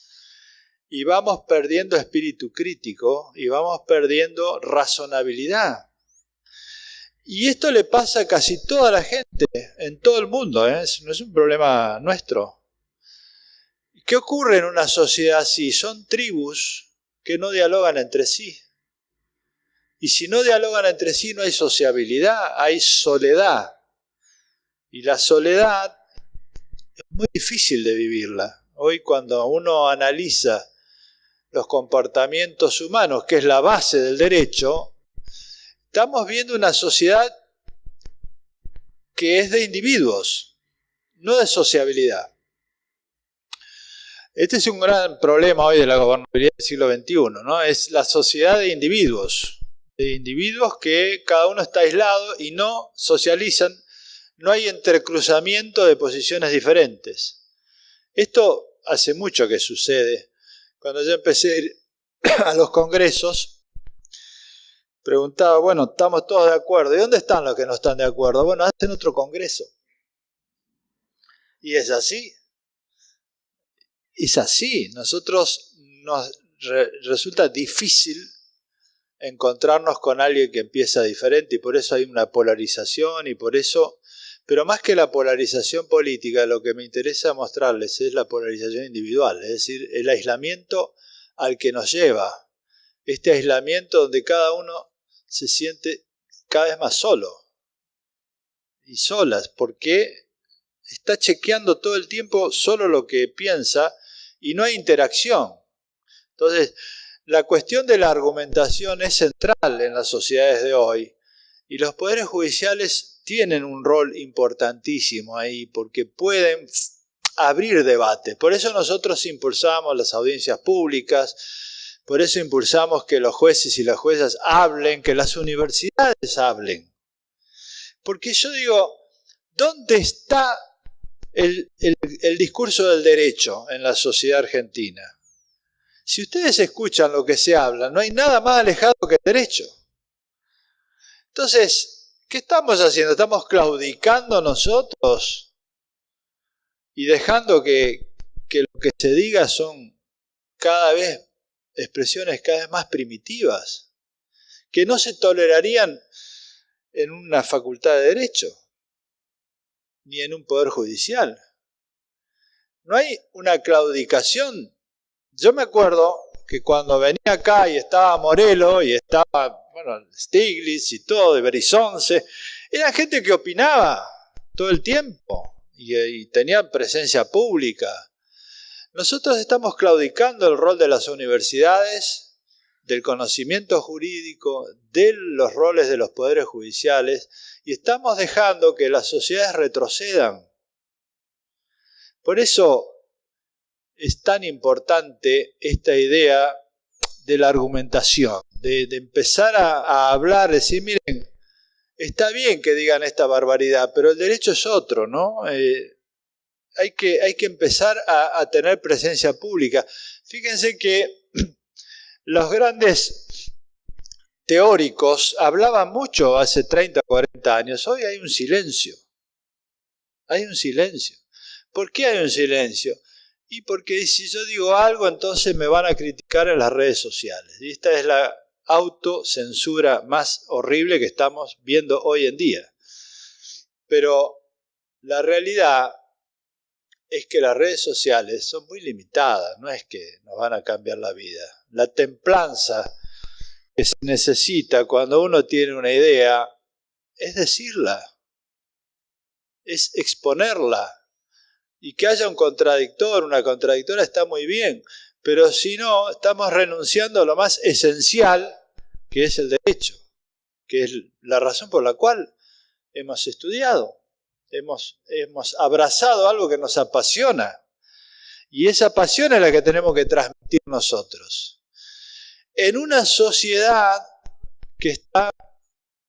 y vamos perdiendo espíritu crítico y vamos perdiendo razonabilidad. Y esto le pasa a casi toda la gente, en todo el mundo, no es un problema nuestro. ¿Qué ocurre en una sociedad así? Son tribus que no dialogan entre sí. Y si no dialogan entre sí no hay sociabilidad, hay soledad. Y la soledad es muy difícil de vivirla. Hoy cuando uno analiza los comportamientos humanos, que es la base del derecho, estamos viendo una sociedad que es de individuos, no de sociabilidad. Este es un gran problema hoy de la gobernabilidad del siglo XXI, ¿no? Es la sociedad de individuos que cada uno está aislado y no socializan, no hay entrecruzamiento de posiciones diferentes. Esto hace mucho que sucede. Cuando yo empecé a ir a los congresos, preguntaba, bueno, estamos todos de acuerdo. ¿Y dónde están los que no están de acuerdo? Bueno, hacen otro congreso. Y es así. Es así. Nosotros nos resulta difícil encontrarnos con alguien que empieza diferente y por eso hay una polarización y por eso... Pero más que la polarización política, lo que me interesa mostrarles es la polarización individual, es decir, el aislamiento al que nos lleva. Este aislamiento donde cada uno se siente cada vez más solo y solas, porque está chequeando todo el tiempo solo lo que piensa y no hay interacción. Entonces, la cuestión de la argumentación es central en las sociedades de hoy y los poderes judiciales tienen un rol importantísimo ahí porque pueden abrir debate. Por eso nosotros impulsamos las audiencias públicas, por eso impulsamos que los jueces y las juezas hablen, que las universidades hablen. Porque yo digo, ¿dónde está el discurso del derecho en la sociedad argentina? Si ustedes escuchan lo que se habla, no hay nada más alejado que el derecho. Entonces, ¿qué estamos haciendo? ¿Estamos claudicando nosotros y dejando que lo que se diga son cada vez expresiones cada vez más primitivas, que no se tolerarían en una facultad de derecho, ni en un poder judicial? No hay una claudicación. Yo me acuerdo que cuando venía acá y estaba Morelo y estaba, bueno, Stiglitz y todo, y Berizonce, eran gente que opinaba todo el tiempo y tenían presencia pública. Nosotros estamos claudicando el rol de las universidades, del conocimiento jurídico, de los roles de los poderes judiciales y estamos dejando que las sociedades retrocedan. Por eso es tan importante esta idea de la argumentación, de empezar a hablar, decir, miren, está bien que digan esta barbaridad, pero el derecho es otro, ¿no? Hay que empezar a tener presencia pública. Fíjense que los grandes teóricos hablaban mucho hace 30 o 40 años, hoy hay un silencio. Hay un silencio. ¿Por qué hay un silencio? Y porque si yo digo algo, entonces me van a criticar en las redes sociales. Y esta es la autocensura más horrible que estamos viendo hoy en día. Pero la realidad es que las redes sociales son muy limitadas, no es que nos van a cambiar la vida. La templanza que se necesita cuando uno tiene una idea es decirla, es exponerla. Y que haya un contradictor, una contradictora está muy bien, pero si no, estamos renunciando a lo más esencial, que es el derecho, que es la razón por la cual hemos estudiado, hemos abrazado algo que nos apasiona, y esa pasión es la que tenemos que transmitir nosotros. En una sociedad que está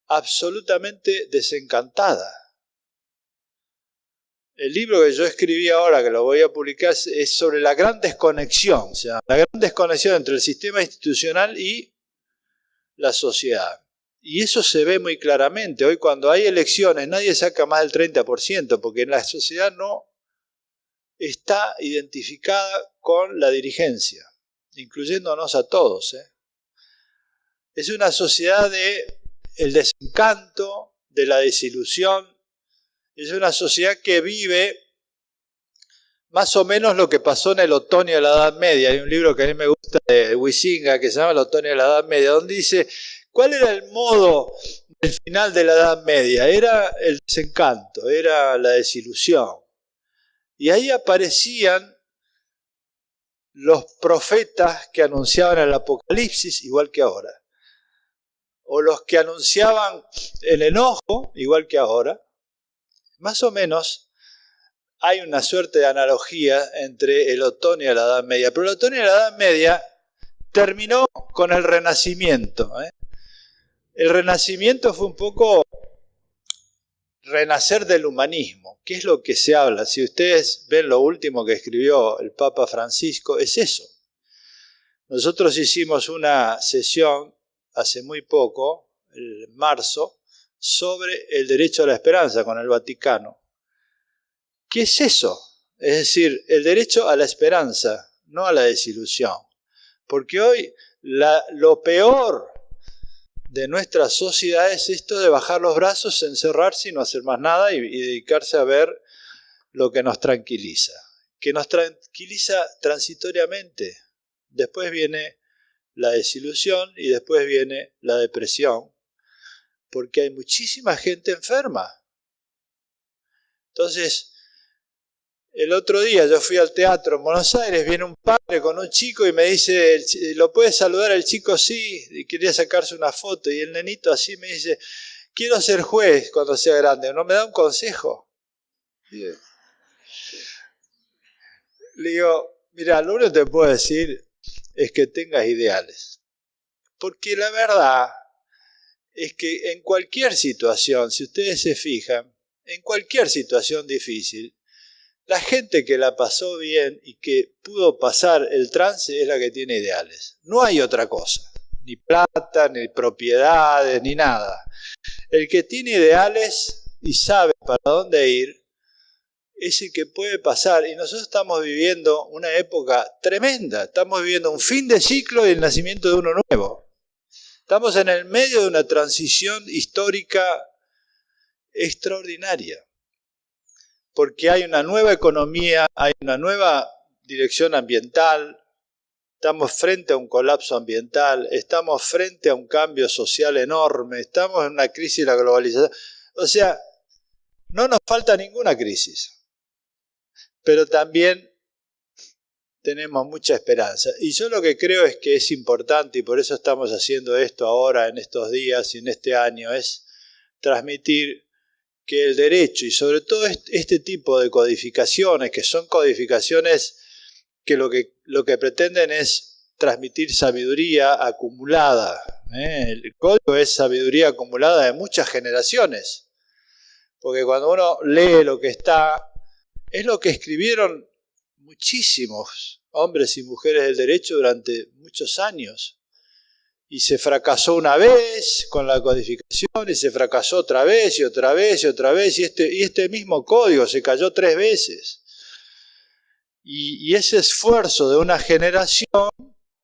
absolutamente desencantada. El libro que yo escribí ahora, que lo voy a publicar, es sobre la gran desconexión, o sea, la gran desconexión entre el sistema institucional y la sociedad. Y eso se ve muy claramente. Hoy cuando hay elecciones nadie saca más del 30%, porque la sociedad no está identificada con la dirigencia, incluyéndonos a todos. Es una sociedad del desencanto, de la desilusión. Es una sociedad que vive más o menos lo que pasó en el otoño de la Edad Media. Hay un libro que a mí me gusta de Huizinga que se llama El otoño de la Edad Media, donde dice, ¿cuál era el modo del final de la Edad Media? Era el desencanto, era la desilusión. Y ahí aparecían los profetas que anunciaban el apocalipsis, igual que ahora. O los que anunciaban el enojo, igual que ahora. Más o menos hay una suerte de analogía entre el otoño y la Edad Media. Pero el otoño y la Edad Media terminó con el Renacimiento. El Renacimiento fue un poco renacer del humanismo. ¿Qué es lo que se habla? Si ustedes ven lo último que escribió el Papa Francisco, es eso. Nosotros hicimos una sesión hace muy poco, en marzo, sobre el derecho a la esperanza con el Vaticano. ¿Qué es eso? Es decir, el derecho a la esperanza, no a la desilusión. Porque hoy lo peor de nuestra sociedad es esto de bajar los brazos, encerrarse y no hacer más nada y dedicarse a ver lo que nos tranquiliza. Que nos tranquiliza transitoriamente. Después viene la desilusión y después viene la depresión. Porque hay muchísima gente enferma. Entonces, el otro día yo fui al teatro en Buenos Aires, viene un padre con un chico y me dice, ¿lo puede saludar el chico? Sí, y quería sacarse una foto. Y el nenito así me dice, quiero ser juez cuando sea grande, ¿no me da un consejo? Le digo, mira, lo único que te puedo decir es que tengas ideales. Porque la verdad es que en cualquier situación, si ustedes se fijan, en cualquier situación difícil, la gente que la pasó bien y que pudo pasar el trance es la que tiene ideales. No hay otra cosa, ni plata, ni propiedades, ni nada. El que tiene ideales y sabe para dónde ir, es el que puede pasar. Y nosotros estamos viviendo una época tremenda. Estamos viviendo un fin de ciclo y el nacimiento de uno nuevo. Estamos en el medio de una transición histórica extraordinaria. Porque hay una nueva economía, hay una nueva dirección ambiental, estamos frente a un colapso ambiental, estamos frente a un cambio social enorme, estamos en una crisis de la globalización. O sea, no nos falta ninguna crisis, pero también tenemos mucha esperanza. Y yo lo que creo es que es importante, y por eso estamos haciendo esto ahora, en estos días y en este año, es transmitir que el derecho y sobre todo este tipo de codificaciones, que son codificaciones que lo que pretenden es transmitir sabiduría acumulada. El código es sabiduría acumulada de muchas generaciones, porque cuando uno lee lo que está, es lo que escribieron muchísimos hombres y mujeres del derecho durante muchos años. Y se fracasó una vez con la codificación, y se fracasó otra vez, y otra vez, y otra vez, y este mismo código se cayó 3 veces. Y ese esfuerzo de una generación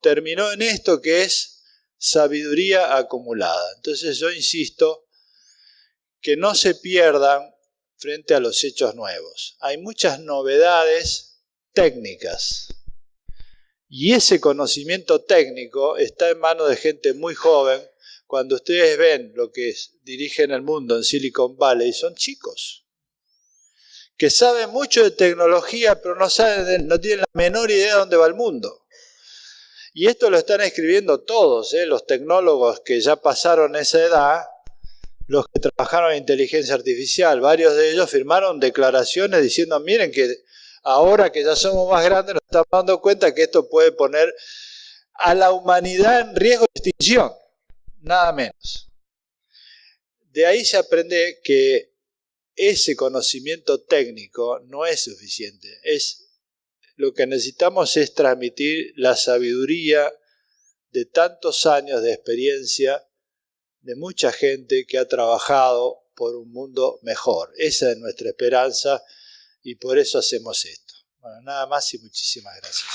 terminó en esto que es sabiduría acumulada. Entonces yo insisto que no se pierdan frente a los hechos nuevos. Hay muchas novedades técnicas. Y ese conocimiento técnico está en manos de gente muy joven. Cuando ustedes ven lo que dirigen el mundo en Silicon Valley, son chicos que saben mucho de tecnología, pero no tienen la menor idea de dónde va el mundo. Y esto lo están escribiendo todos, los tecnólogos que ya pasaron esa edad, los que trabajaron en inteligencia artificial. Varios de ellos firmaron declaraciones diciendo, miren que ahora que ya somos más grandes nos estamos dando cuenta que esto puede poner a la humanidad en riesgo de extinción. nada menos. De ahí se aprende que ese conocimiento técnico no es suficiente. Lo que necesitamos es transmitir la sabiduría de tantos años de experiencia de mucha gente que ha trabajado por un mundo mejor. Esa es nuestra esperanza y por eso hacemos esto. Bueno, nada más y muchísimas gracias.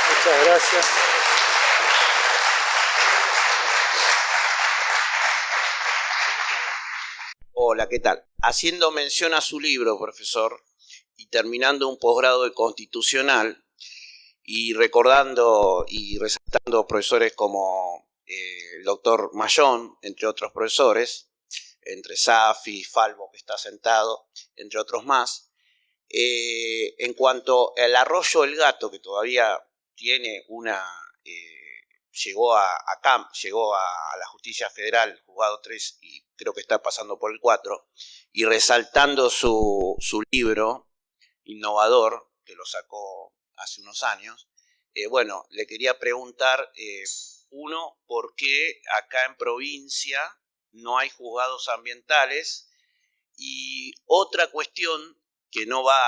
Muchas gracias. Hola, ¿qué tal? Haciendo mención a su libro, profesor, y terminando un posgrado de constitucional, y recordando y resaltando profesores como el doctor Mayón, entre otros profesores, entre Safi, Falvo, que está sentado, entre otros más, en cuanto al Arroyo del Gato, que todavía tiene una... llegó a la Justicia Federal, Juzgado 3, y creo que está pasando por el 4, y resaltando su libro innovador, que lo sacó hace unos años, bueno, le quería preguntar, uno, ¿por qué acá en provincia no hay juzgados ambientales? Y otra cuestión que no va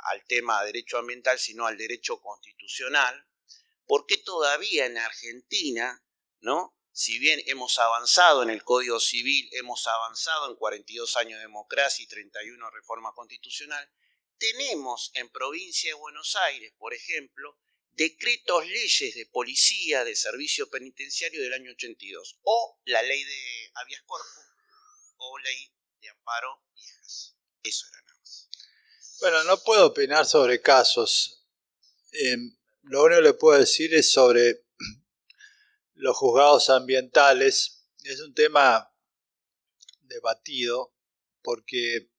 al tema de derecho ambiental, sino al derecho constitucional, ¿por qué todavía en Argentina, ¿no? Si bien hemos avanzado en el Código Civil, hemos avanzado en 42 años de democracia y 31 reforma constitucional, tenemos en provincia de Buenos Aires, por ejemplo, decretos leyes de policía, de servicio penitenciario del año 82, o la ley de habeas corpus, o ley de amparo viejas? Eso era nada más. Bueno, no puedo opinar sobre casos. Lo único que le puedo decir es sobre los juzgados ambientales. Es un tema debatido porque,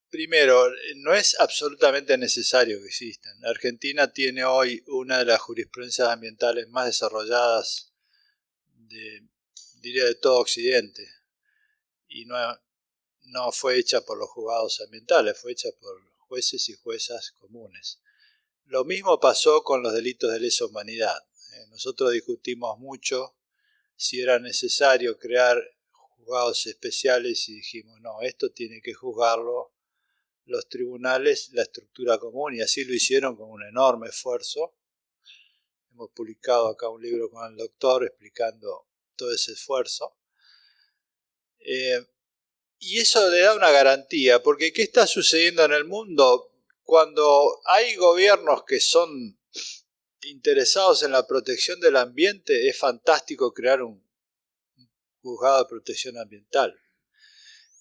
primero, no es absolutamente necesario que existan. Argentina tiene hoy una de las jurisprudencias ambientales más desarrolladas diría de todo Occidente, y no fue hecha por los juzgados ambientales, fue hecha por jueces y juezas comunes. Lo mismo pasó con los delitos de lesa humanidad. Nosotros discutimos mucho si era necesario crear juzgados especiales y dijimos, no, esto tiene que juzgarlo los tribunales, la estructura común, y así lo hicieron con un enorme esfuerzo. Hemos publicado acá un libro con el doctor explicando todo ese esfuerzo. Y eso le da una garantía, porque ¿qué está sucediendo en el mundo? Cuando hay gobiernos que son interesados en la protección del ambiente, es fantástico crear un juzgado de protección ambiental.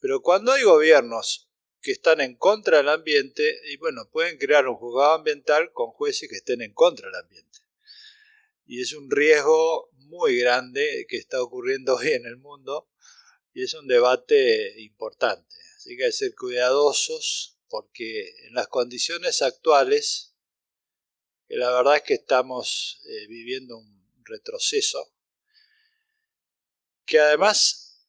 Pero cuando hay gobiernos que están en contra del ambiente, y bueno, pueden crear un juzgado ambiental con jueces que estén en contra del ambiente. Y es un riesgo muy grande que está ocurriendo hoy en el mundo, y es un debate importante. Así que hay que ser cuidadosos, porque en las condiciones actuales, que la verdad es que estamos viviendo un retroceso, que además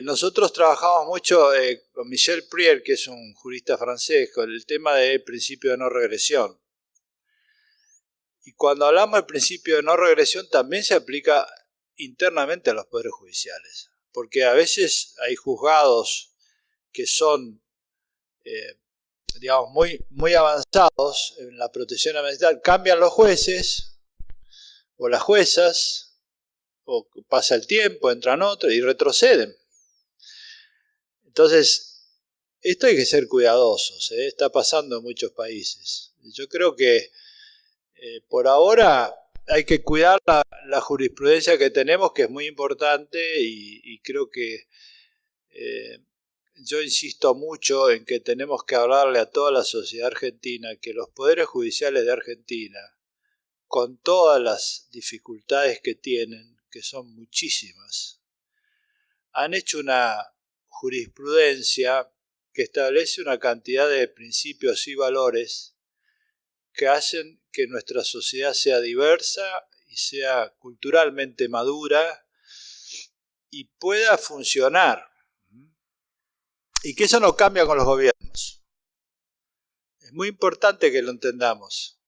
nosotros trabajamos mucho con Michel Prier, que es un jurista francés, con el tema del principio de no regresión. Y cuando hablamos del principio de no regresión, también se aplica internamente a los poderes judiciales, porque a veces hay juzgados que son digamos, muy avanzados en la protección ambiental, cambian los jueces o las juezas, o pasa el tiempo, entran otros y retroceden. Entonces, esto hay que ser cuidadosos, está pasando en muchos países. Yo creo que por ahora hay que cuidar la jurisprudencia que tenemos, que es muy importante, y creo que yo insisto mucho en que tenemos que hablarle a toda la sociedad argentina que los poderes judiciales de Argentina, con todas las dificultades que tienen, que son muchísimas, han hecho una jurisprudencia que establece una cantidad de principios y valores que hacen que nuestra sociedad sea diversa y sea culturalmente madura y pueda funcionar. Y que eso no cambia con los gobiernos. Es muy importante que lo entendamos,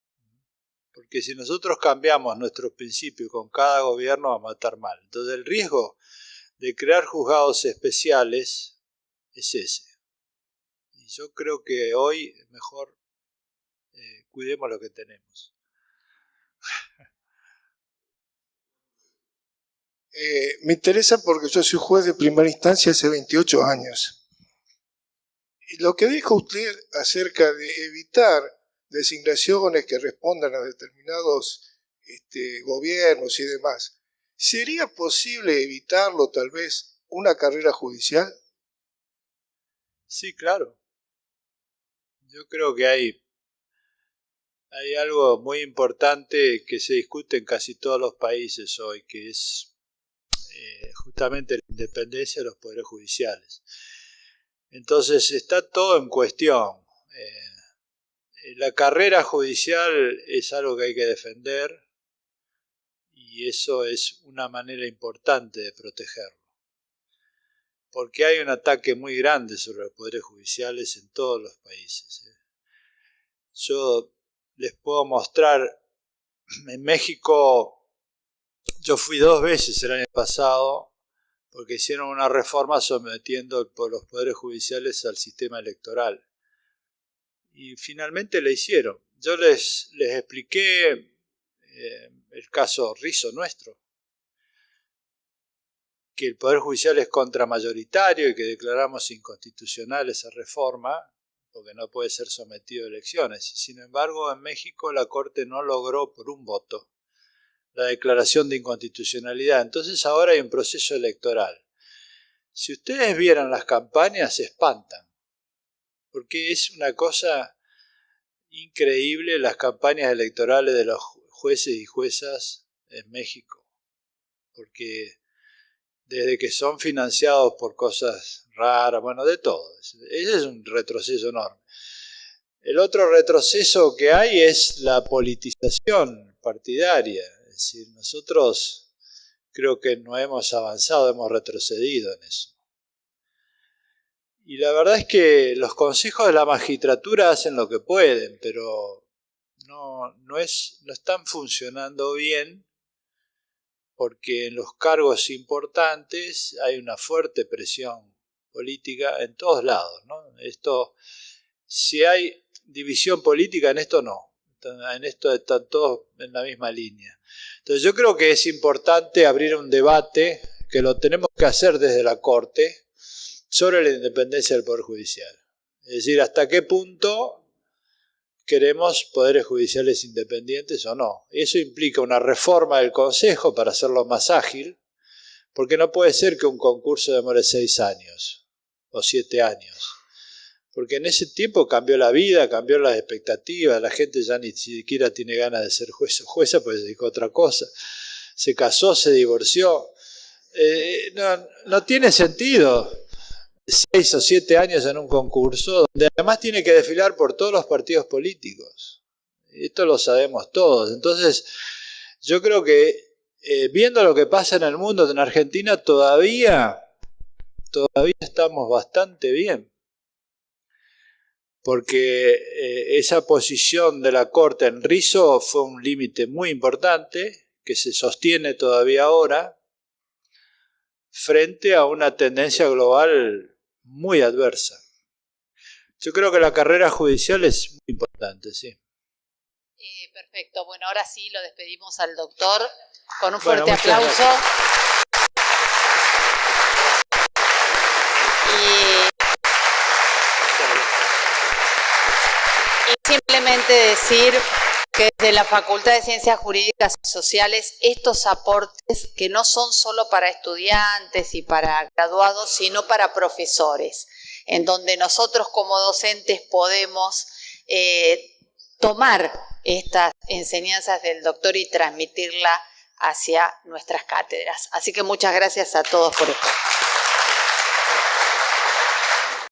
porque si nosotros cambiamos nuestros principios con cada gobierno vamos a estar mal. Entonces el riesgo de crear juzgados especiales es ese. Y yo creo que hoy mejor cuidemos lo que tenemos. Me interesa porque yo soy juez de primera instancia hace 28 años. Y lo que dijo usted acerca de evitar designaciones que respondan a determinados gobiernos y demás, ¿sería posible evitarlo tal vez una carrera judicial? Sí, claro. Yo creo que hay algo muy importante que se discute en casi todos los países hoy, que es justamente la independencia de los poderes judiciales. Entonces está todo en cuestión. La carrera judicial es algo que hay que defender y eso es una manera importante de protegerlo. Porque hay un ataque muy grande sobre los poderes judiciales en todos los países. Yo les puedo mostrar, en México yo fui 2 veces el año pasado porque hicieron una reforma sometiendo los poderes judiciales al sistema electoral. Y finalmente la hicieron. Yo les expliqué el caso Rizzo nuestro, que el Poder Judicial es contramayoritario y que declaramos inconstitucional esa reforma, porque no puede ser sometido a elecciones. Y sin embargo, en México la Corte no logró por un voto la declaración de inconstitucionalidad. Entonces ahora hay un proceso electoral. Si ustedes vieran las campañas, se espantan, porque es una cosa increíble las campañas electorales de los jueces y juezas en México, porque desde que son financiados por cosas raras, bueno, de todo. Ese es un retroceso enorme. El otro retroceso que hay es la politización partidaria. Es decir, nosotros creo que no hemos avanzado, hemos retrocedido en eso. Y la verdad es que los consejos de la magistratura hacen lo que pueden, pero no están funcionando bien, porque en los cargos importantes hay una fuerte presión política en todos lados, ¿no? Si hay división política, en esto no. En esto están todos en la misma línea. Entonces yo creo que es importante abrir un debate, que lo tenemos que hacer desde la Corte, sobre la independencia del Poder Judicial. Es decir, hasta qué punto queremos poderes judiciales independientes o no. Eso implica una reforma del Consejo para hacerlo más ágil, porque no puede ser que un concurso demore 6 años o 7 años. Porque en ese tiempo cambió la vida, cambió las expectativas, la gente ya ni siquiera tiene ganas de ser juez o jueza, pues se dedicó a otra cosa. Se casó, se divorció. No tiene sentido 6 o 7 años en un concurso, donde además tiene que desfilar por todos los partidos políticos. Esto lo sabemos todos. Entonces, yo creo que viendo lo que pasa en el mundo, en Argentina todavía estamos bastante bien. Porque esa posición de la Corte en Rizzo fue un límite muy importante, que se sostiene todavía ahora, frente a una tendencia global muy adversa. Yo creo que la carrera judicial es muy importante, sí. Perfecto. Bueno, ahora sí lo despedimos al doctor con un fuerte aplauso. Y simplemente decir que desde la Facultad de Ciencias Jurídicas y Sociales estos aportes que no son solo para estudiantes y para graduados, sino para profesores, en donde nosotros como docentes podemos tomar estas enseñanzas del doctor y transmitirla hacia nuestras cátedras. Así que muchas gracias a todos por esto.